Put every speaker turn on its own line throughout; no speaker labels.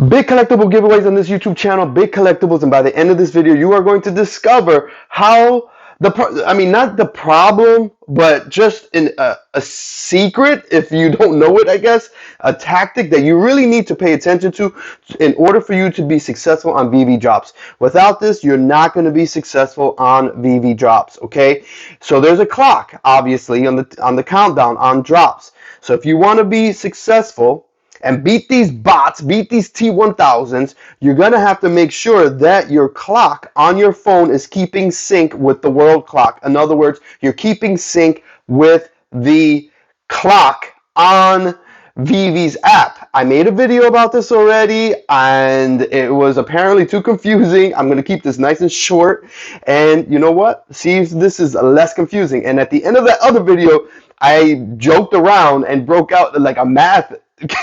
Big collectible giveaways on this YouTube channel, big collectibles, and by the end of this video, you are going to discover how not the problem, but just a secret, if you don't know it, I guess, a tactic that you really need to pay attention to in order for you to be successful on VV drops. Without this, you're not going to be successful on VV drops, okay? So there's a clock, obviously, on the countdown on drops. So if you want to be successful and beat these bots, beat these T1000s, you're going to have to make sure that your clock on your phone is keeping sync with the world clock. In other words, you're keeping sync with the clock on Veve's app. I made a video about this already, and it was apparently too confusing. I'm going to keep this nice and short, and you know what? See if this is less confusing. And at the end of that other video, I joked around and broke out like a math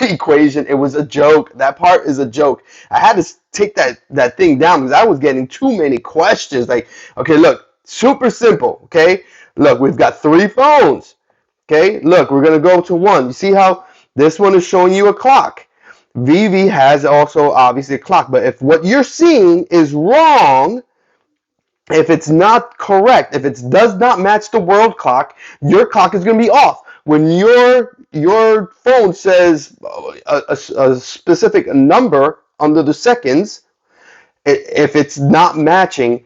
equation. It was a joke. That part is a joke. I had to take that thing down because I was getting too many questions. Like, okay, look, super simple. Okay, look, we've got 3 phones. Okay, look, we're gonna go to one. You see how this one is showing you a clock? Veve has also obviously a clock, but if what you're seeing is wrong, if it's not correct, if it does not match the world clock, your clock is going to be off. When your phone says a specific number under the seconds, if it's not matching,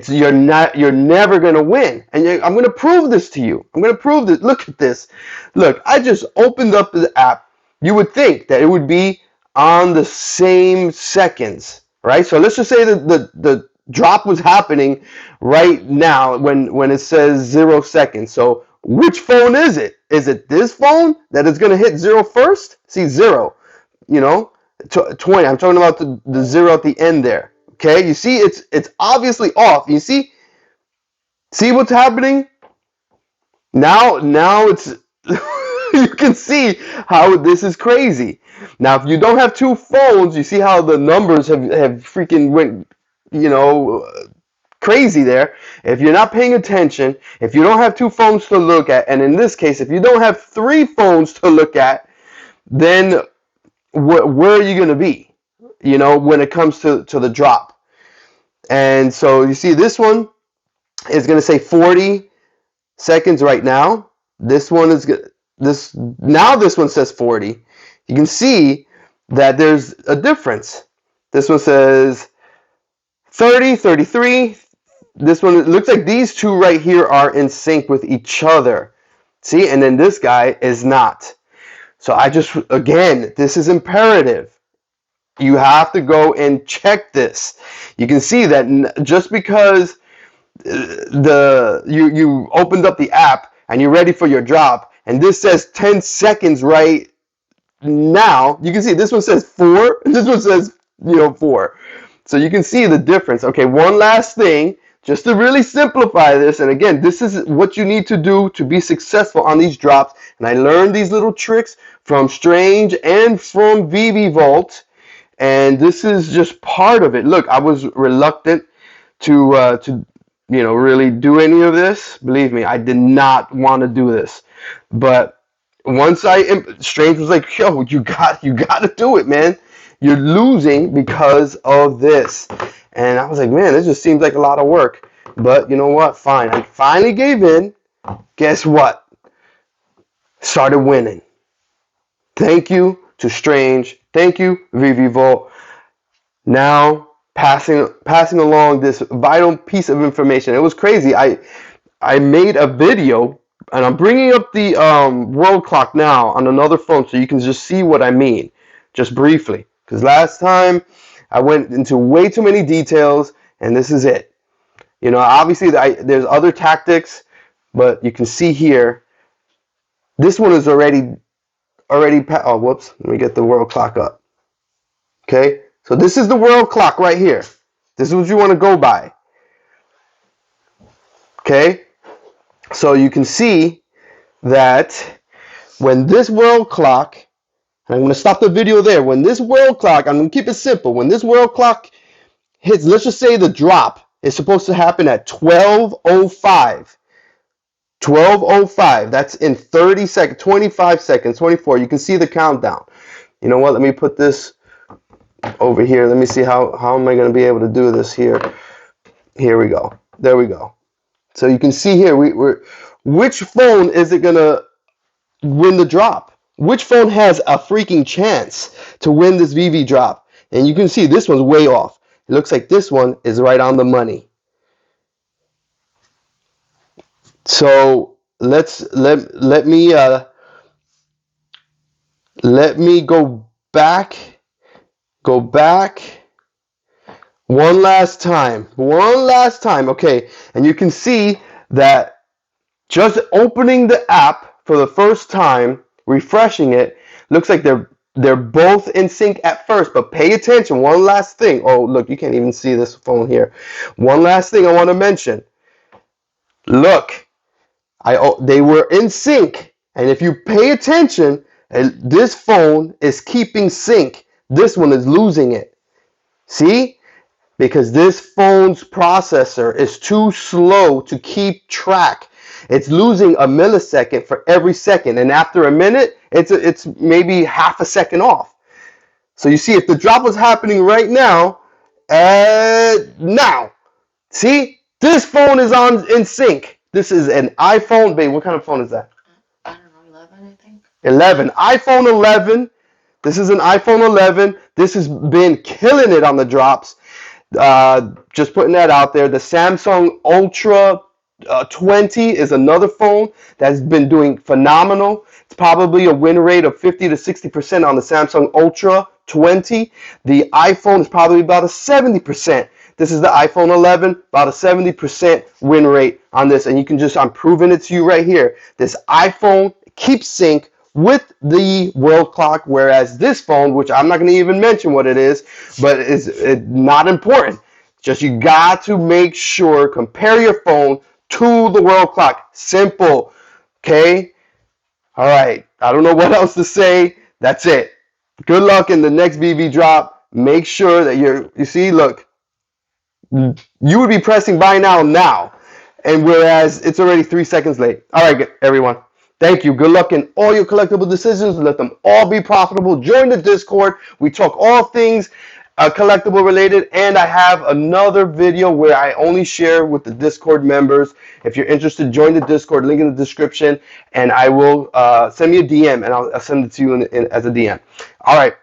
you're never going to win. And I'm going to prove this to you. I'm going to prove this. Look at this. Look, I just opened up the app. You would think that it would be on the same seconds, right? So let's just say that the drop was happening right now when it says 0 seconds. So which phone is it? Is it this phone that is going to hit 0 first? See, 0, you know, 20. I'm talking about the 0 at the end there. Okay, you see it's obviously off. You see what's happening? Now it's you can see how this is crazy. Now, if you don't have 2 phones, you see how the numbers have freaking went, you know, crazy there. If you're not paying attention, if you don't have 2 phones to look at, and in this case, if you don't have 3 phones to look at, then where are you going to be, you know, when it comes to the drop? And so you see this one is going to say 40 seconds right now. This one is this one says 40. You can see that there's a difference. This one says 30, 33. This one, it looks like these 2 right here are in sync with each other. See, and then this guy is not. So again, this is imperative. You have to go and check this. You can see that just because you opened up the app and you're ready for your drop, and this says 10 seconds right now, you can see this one says 4, and this one says, 4. So you can see the difference. Okay, one last thing, just to really simplify this, and again, this is what you need to do to be successful on these drops. And I learned these little tricks from Strange and from vevevault, and this is just part of it. Look, I was reluctant to really do any of this. Believe me, I did not want to do this, but once Strange was like, "Yo, you got to do it, man. You're losing because of this." And I was like, man, this just seems like a lot of work. But you know what? Fine. I finally gave in. Guess what? Started winning. Thank you to Strange. Thank you, vevevault. Now, passing along this vital piece of information. It was crazy. I made a video, and I'm bringing up the world clock now on another phone so you can just see what I mean, just briefly. Because last time I went into way too many details, and this is it. You know, obviously there's other tactics, but you can see here, this one is already. Oh, whoops! Let me get the world clock up. Okay, so this is the world clock right here. This is what you want to go by. Okay, so you can see that when this world clock, and I'm going to stop the video there. When this world clock, I'm going to keep it simple. When this world clock hits, let's just say the drop is supposed to happen at 12:05. 12:05. That's in 30 seconds, 25 seconds, 24. You can see the countdown. You know what? Let me put this over here. Let me see how am I going to be able to do this here. Here we go. There we go. So you can see here, which phone is it going to win the drop? Which phone has a freaking chance to win this VV drop? And you can see this one's way off. It looks like this one is right on the money. So let me go back one last time. Okay, and you can see that just opening the app for the first time, refreshing it, looks like they're both in sync at first, but pay attention. One last thing. Oh, look, you can't even see this phone here. One last thing I want to mention. Look, they were in sync, and if you pay attention, this phone is keeping sync. This one is losing it. See? Because this phone's processor is too slow to keep track. It's losing a millisecond for every second, and after a minute, it's maybe half a second off. So you see, if the drop was happening right now, see, this phone is in sync. This is an iPhone. Babe, what kind of phone is that?
I don't know, 11, I think.
11. iPhone 11. This is an iPhone 11. This has been killing it on the drops. Just putting that out there. The Samsung Ultra 20 is another phone that's been doing phenomenal. It's probably a win rate of 50 to 60% on the Samsung Ultra 20. The iPhone is probably about a 70%. This is the iPhone 11, about a 70% win rate on this. And you can just, I'm proving it to you right here. This iPhone keeps sync with the world clock, whereas this phone, which I'm not going to even mention what it is, but it's not important. Just you got to make sure, compare your phone to the world clock. Simple. Okay? All right. I don't know what else to say. That's it. Good luck in the next VV drop. Make sure that you see, look, you would be pressing buy now, and whereas it's already 3 seconds late. All right, everyone. Thank you. Good luck in all your collectible decisions. Let them all be profitable. Join the Discord. We talk all things collectible related, and I have another video where I only share with the Discord members. If you're interested, join the Discord. Link in the description, and I will send me a DM, and I'll send it to you as a DM. All right.